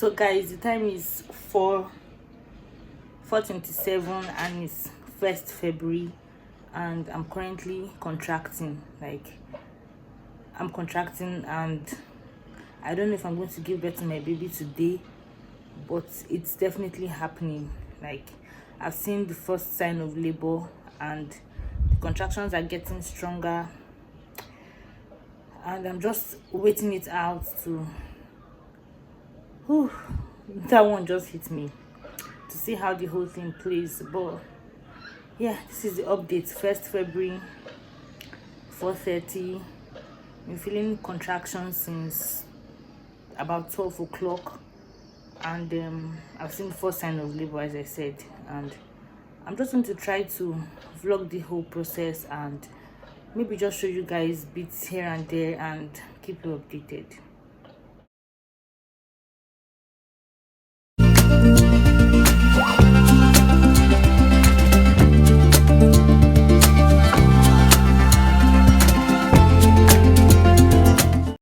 So guys, the time is 4:27 and it's 1st February, and I'm currently contracting. I'm contracting, and I don't know if I'm going to give birth to my baby today, but it's definitely happening. I've seen the first sign of labor, and the contractions are getting stronger, and I'm just waiting it out to that one just hit me, to see how the whole thing plays. But yeah, this is the update. 1st February, 4:30. I'm feeling contractions since about 12 o'clock, and I've seen the first sign of labor, as I said, and I'm just going to try to vlog the whole process and maybe just show you guys bits here and there and keep you updated.